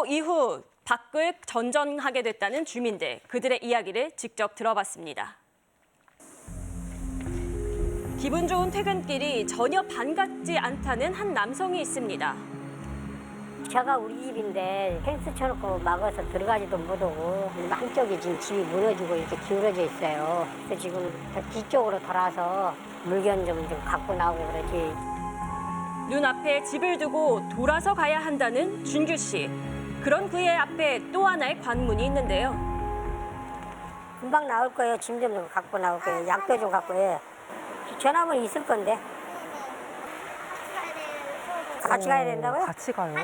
사고 이후 밖을 전전하게 됐다는 주민들, 그들의 이야기를 직접 들어봤습니다. 기분 좋은 퇴근길이 전혀 반갑지 않다는 한 남성이 있습니다. 제가 우리 집인데 펜스 쳐놓고 막아서 들어가지도 못하고 한쪽이 지금 집이 무너지고 이렇게 기울어져 있어요. 그래서 지금 저 뒤쪽으로 돌아서 물건 좀 갖고 나오고 그러지. 눈앞에 집을 두고 돌아서 가야 한다는 준규 씨. 그런 그의 앞에 또 하나의 관문이 있는데요. 금방 나올 거예요. 짐 좀 갖고 나올 거예요. 약도 좀 갖고 해. 전화번호 있을 건데. 같이 가야 된다고요? 같이 가요?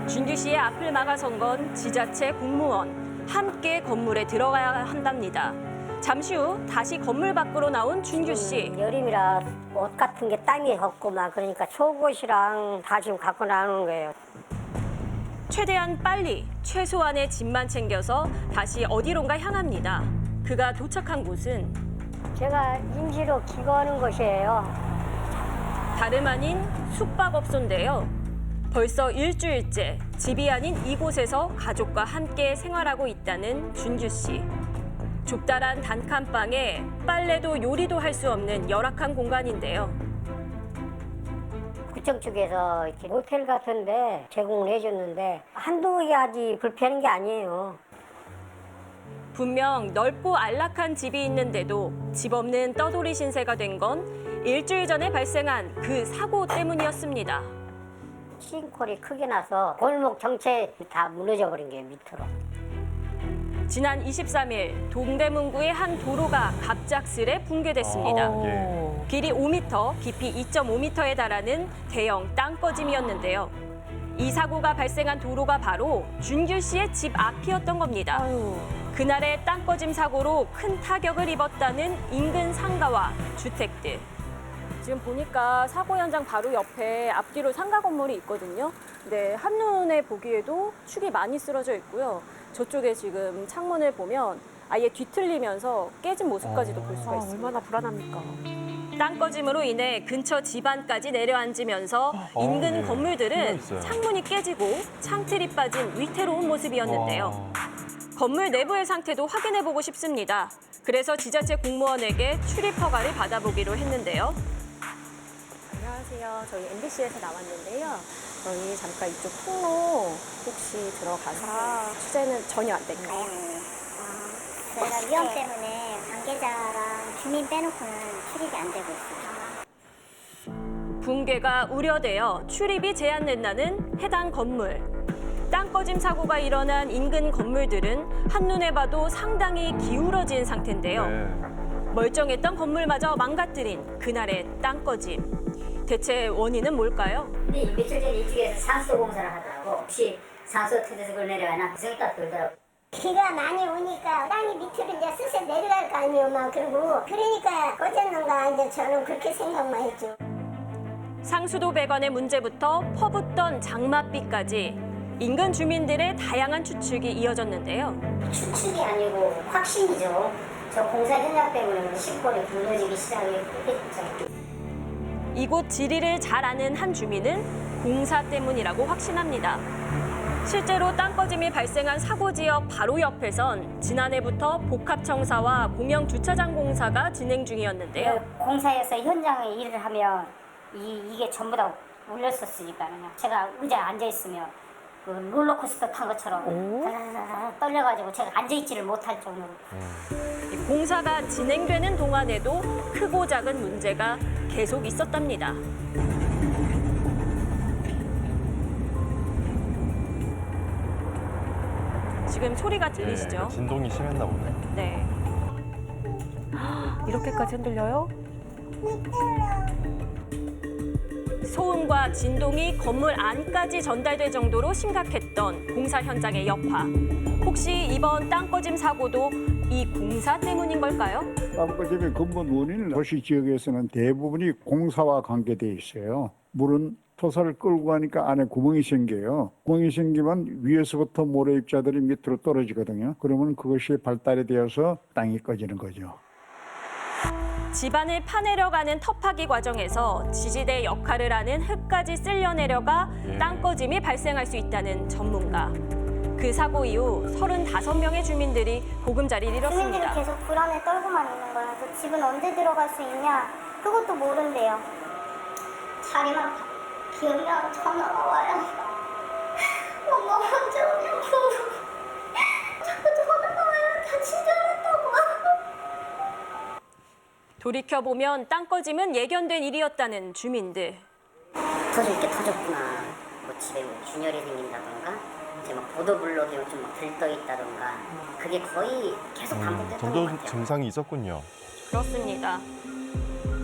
준규 씨의 앞을 막아선 건 지자체 공무원. 함께 건물에 들어가야 한답니다. 잠시 후 다시 건물 밖으로 나온 준규 씨. 여름이라 옷 같은 게 땀이 없고 막 그러니까 속옷이랑 다 지금 갖고 나오는 거예요. 최대한 빨리 최소한의 짐만 챙겨서 다시 어디론가 향합니다. 그가 도착한 곳은 제가 임시로 기거하는 곳이에요. 다름 아닌 숙박업소인데요. 벌써 일주일째 집이 아닌 이곳에서 가족과 함께 생활하고 있다는 준규 씨. 좁다란 단칸방에 빨래도 요리도 할 수 없는 열악한 공간인데요. 구청 쪽에서 이렇게 모텔 같은데 제공을 해줬는데 한두 가지 불편한 게 아니에요. 분명 넓고 안락한 집이 있는데도 집 없는 떠돌이 신세가 된 건 일주일 전에 발생한 그 사고 때문이었습니다. 싱크홀이 크게 나서 골목 전체 다 무너져 버린 게 밑으로. 지난 23일 동대문구의 한 도로가 갑작스레 붕괴됐습니다. 길이 5m, 깊이 2.5m에 달하는 대형 땅꺼짐이었는데요. 이 사고가 발생한 도로가 바로 준규 씨의 집 앞이었던 겁니다. 그날의 땅꺼짐 사고로 큰 타격을 입었다는 인근 상가와 주택들. 지금 보니까 사고 현장 바로 옆에 앞뒤로 상가 건물이 있거든요. 네, 한눈에 보기에도 축이 많이 쓰러져 있고요. 저쪽에 지금 창문을 보면 아예 뒤틀리면서 깨진 모습까지도 볼 수가 있습니다. 얼마나 불안합니까? 땅꺼짐으로 인해 근처 집안까지 내려앉으면서 인근 건물들은 창문이 깨지고 창틀이 빠진 위태로운 모습이었는데요. 건물 내부의 상태도 확인해보고 싶습니다. 그래서 지자체 공무원에게 출입 허가를 받아보기로 했는데요. 안녕하세요. 저희 MBC에서 나왔는데요. 저희 잠깐 이쪽 통로 혹시 들어가서 취재는 전혀 안 될까요? 저희가 위험 때문에 관계자랑 주민 빼놓고는 출입이 안 되고 있습니다. 붕괴가 우려되어 출입이 제한된다는 해당 건물. 땅꺼짐 사고가 일어난 인근 건물들은 한눈에 봐도 상당히 기울어진 상태인데요. 멀쩡했던 건물마저 망가뜨린 그날의 땅꺼짐. 대체 원인은 뭘까요? 근데 며칠 전에 이쪽에서 산소 공사를 하더라고. 혹시 산소 터져서 그걸 내려가나 생각이 딱 들더라고. 비가 많이 오니까 땅이 밑으로 이제 쓱쓱 내려갈 거 아니에요, 막. 그러고 그러니까 꺼졌는가 이제 저는 그렇게 생각만 했죠. 상수도 배관의 문제부터 퍼붓던 장맛비까지 인근 주민들의 다양한 추측이 이어졌는데요. 추측이 아니고 확신이죠. 저 공사 현장 때문에 싱크홀이 무너지기 시작했죠. 이곳 지리를 잘 아는 한 주민은 공사 때문이라고 확신합니다. 실제로 땅꺼짐이 발생한 사고 지역 바로 옆에선 지난해부터 복합청사와 공영주차장 공사가 진행 중이었는데요. 공사에서 현장에 일을 하면 이게 전부 다 울렸었으니까요. 제가 의자에 앉아있으면 그 롤러코스터 탄 것처럼 다다다다 떨려가지고 제가 앉아있지를 못할 정도로. 공사가 진행되는 동안에도 크고 작은 문제가 계속 있었답니다. 지금 소리가 들리시죠? 네, 진동이 심했나 보네. 네. 이렇게까지 흔들려요? 소음과 진동이 건물 안까지 전달될 정도로 심각했던 공사 현장의 여파. 혹시 이번 땅꺼짐 사고도 이 공사 때문인 걸까요? 땅꺼짐의 근본 원인은 도시 지역에서는 대부분이 공사와 관계되어 있어요. 물은 토사를 끌고 가니까 안에 구멍이 생겨요. 구멍이 생기면 위에서부터 모래 입자들이 밑으로 떨어지거든요. 그러면 그것이 발달이 되어서 땅이 꺼지는 거죠. 집안을 파내려가는 터파기 과정에서 지지대 역할을 하는 흙까지 쓸려 내려가 땅꺼짐이 발생할 수 있다는 전문가. 그 사고 이후 35명의 주민들이 보금자리를 주민들이 잃었습니다. 계속 불안에 떨고만 있는 거야. 그래서 집은 언제 들어갈 수 있냐? 그것도 모른대요. 자기만 비우면 전화가 와요. 엄마 언제 오냐고. 자꾸 전화가 와요. 다치지 않았다고. 돌이켜보면 땅꺼짐은 예견된 일이었다는 주민들. 터질 게 터졌구나. 뭐 집에 뭐 균열이 생긴다던가 이제 막 보도블록이 좀 막 들떠 있다던가 그게 거의 계속 반복됐던 것 정도 같아요. 증상이 있었군요. 그렇습니다.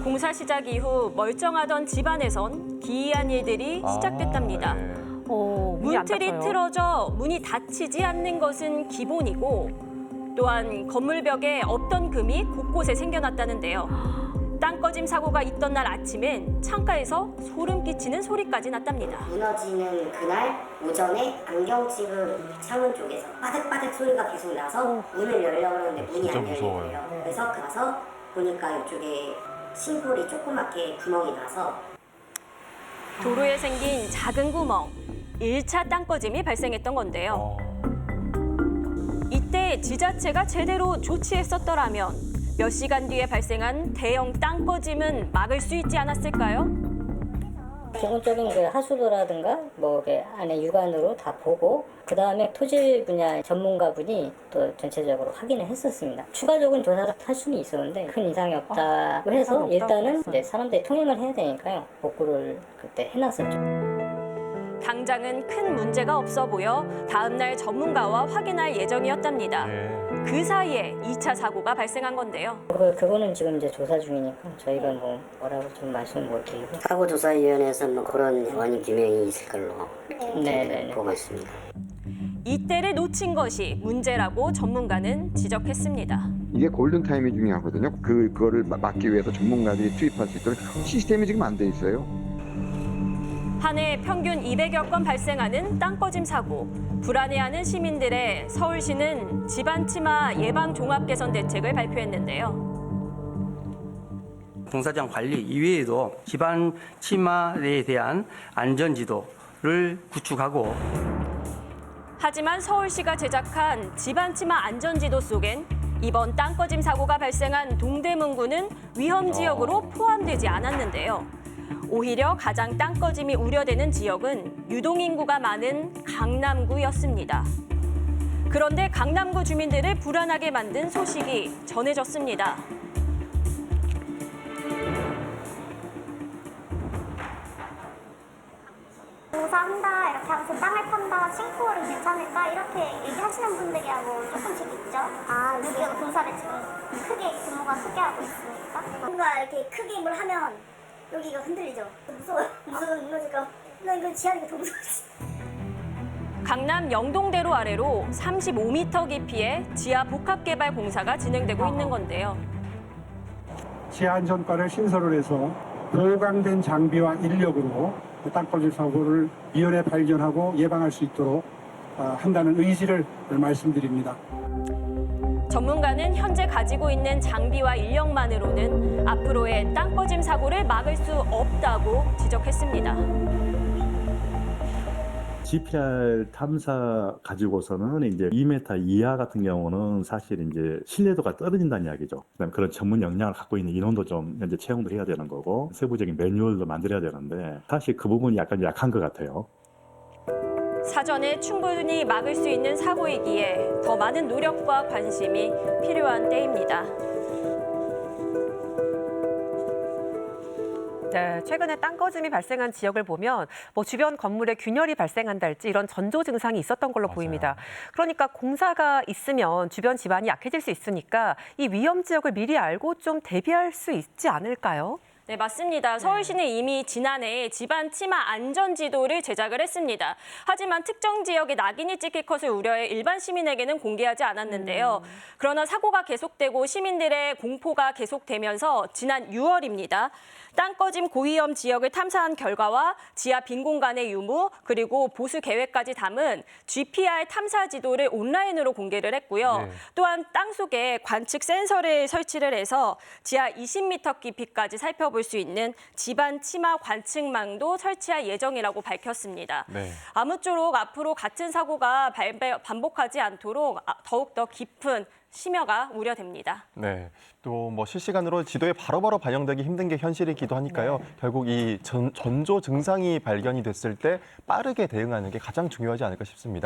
공사 시작 이후 멀쩡하던 집안에선 기이한 일들이 시작됐답니다. 네. 문이 안 문틀이 닫혀요. 틀어져 문이 닫히지 않는 것은 기본이고 또한 건물벽에 없던 금이 곳곳에 생겨났다는데요. 땅꺼짐 사고가 있던 날 아침엔 창가에서 소름 끼치는 소리까지 났답니다. 무너지는 그날 오전에 안경집은 창문 쪽에서 빠득빠득 소리가 계속 나서 문을 열려고 하는데 문이 진짜 안 무서워요. 열리고요. 그래서 가서 보니까 이쪽에 싱크홀이 조그맣게 구멍이 나서 도로에 생긴 작은 구멍, 1차 땅꺼짐이 발생했던 건데요. 이때 지자체가 제대로 조치했었더라면 몇 시간 뒤에 발생한 대형 땅꺼짐은 막을 수 있지 않았을까요? 기본적인 그 하수도라든가 뭐 안에 육안으로 다 보고 그 다음에 토질 분야 전문가분이 또 전체적으로 확인을 했었습니다. 추가적인 조사를 할 수는 있었는데 큰 이상이 없다고 해서 일단은 이제 사람들이 통행을 해야 되니까요. 복구를 그때 해놨었죠. 당장은 큰 문제가 없어 보여 다음 날 전문가와 확인할 예정이었답니다. 그 사이에 2차 사고가 발생한 건데요. 그거는 지금 이제 조사 중이니까 저희가 뭐라고 좀 말씀을 못 드리고 사고조사위원회에서 뭐 그런 원인 규명이 있을 걸로 보고 있습니다. 이때를 놓친 것이 문제라고 전문가는 지적했습니다. 이게 골든타임이 중요하거든요. 그거를 막기 위해서 전문가들이 투입할 수 있도록 시스템이 지금 안 돼 있어요. 한 해 평균 200여 건 발생하는 땅꺼짐 사고. 불안해하는 시민들의 서울시는 집안 치마 예방 종합 개선 대책을 발표했는데요. 공사장 관리 이외에도 집안 치마에 대한 안전 지도를 구축하고 하지만 서울시가 제작한 집안 치마 안전 지도 속엔 이번 땅꺼짐 사고가 발생한 동대문구는 위험 지역으로 포함되지 않았는데요. 오히려 가장 땅꺼짐이 우려되는 지역은 유동인구가 많은 강남구였습니다. 그런데 강남구 주민들을 불안하게 만든 소식이 전해졌습니다. 공사한다 이렇게 하면서 땅을 판다 싱크홀은 괜찮을까 이렇게 얘기하시는 분들이하고 조금씩 있죠. 아 여기가 공사를 지금 크게 규모가 크게 하고 있으니까 뭔가 이렇게 크게 뭘 하면 여기가 흔들리죠. 무서워요. 무너질까. 나 이거 지하니까 더 무서웠어. 강남 영동대로 아래로 35m 깊이의 지하 복합개발 공사가 진행되고 있는 건데요. 지하 안전과를 신설을 해서 보강된 장비와 인력으로 땅꺼짐 사고를 미연에 발견하고 예방할 수 있도록 한다는 의지를 말씀드립니다. 전문가는 현재 가지고 있는 장비와 인력만으로는 앞으로의 땅꺼짐 사고를 막을 수 없다고 지적했습니다. GPR 탐사 가지고서는 이제 2m 이하 같은 경우는 사실 이제 신뢰도가 떨어진다는 이야기죠. 그다음에 그런 전문 역량을 갖고 있는 인원도 좀 현재 채용도 해야 되는 거고 세부적인 매뉴얼도 만들어야 되는데 사실 그 부분이 약간 약한 것 같아요. 사전에 충분히 막을 수 있는 사고이기에 더 많은 노력과 관심이 필요한 때입니다. 네, 최근에 땅꺼짐이 발생한 지역을 보면 뭐 주변 건물에 균열이 발생한달지 이런 전조 증상이 있었던 걸로 보입니다. 그러니까 공사가 있으면 주변 집안이 약해질 수 있으니까 이 위험 지역을 미리 알고 좀 대비할 수 있지 않을까요? 네, 맞습니다. 서울시는 이미 지난해 집안 치마 안전 지도를 제작을 했습니다. 하지만 특정 지역에 낙인이 찍힐 것을 우려해 일반 시민에게는 공개하지 않았는데요. 그러나 사고가 계속되고 시민들의 공포가 계속되면서 지난 6월입니다. 땅 꺼짐 고위험 지역을 탐사한 결과와 지하 빈 공간의 유무 그리고 보수 계획까지 담은 GPR 탐사 지도를 온라인으로 공개를 했고요. 네. 또한 땅 속에 관측 센서를 설치를 해서 지하 20m 깊이까지 살펴볼 수 있는 지반 치마 관측망도 설치할 예정이라고 밝혔습니다. 네. 아무쪼록 앞으로 같은 사고가 반복하지 않도록 더욱더 깊은 심여가 우려됩니다. 네. 또 뭐 실시간으로 지도에 바로바로 반영되기 힘든 게 현실이기도 하니까요. 결국 이 전조 증상이 발견이 됐을 때 빠르게 대응하는 게 가장 중요하지 않을까 싶습니다.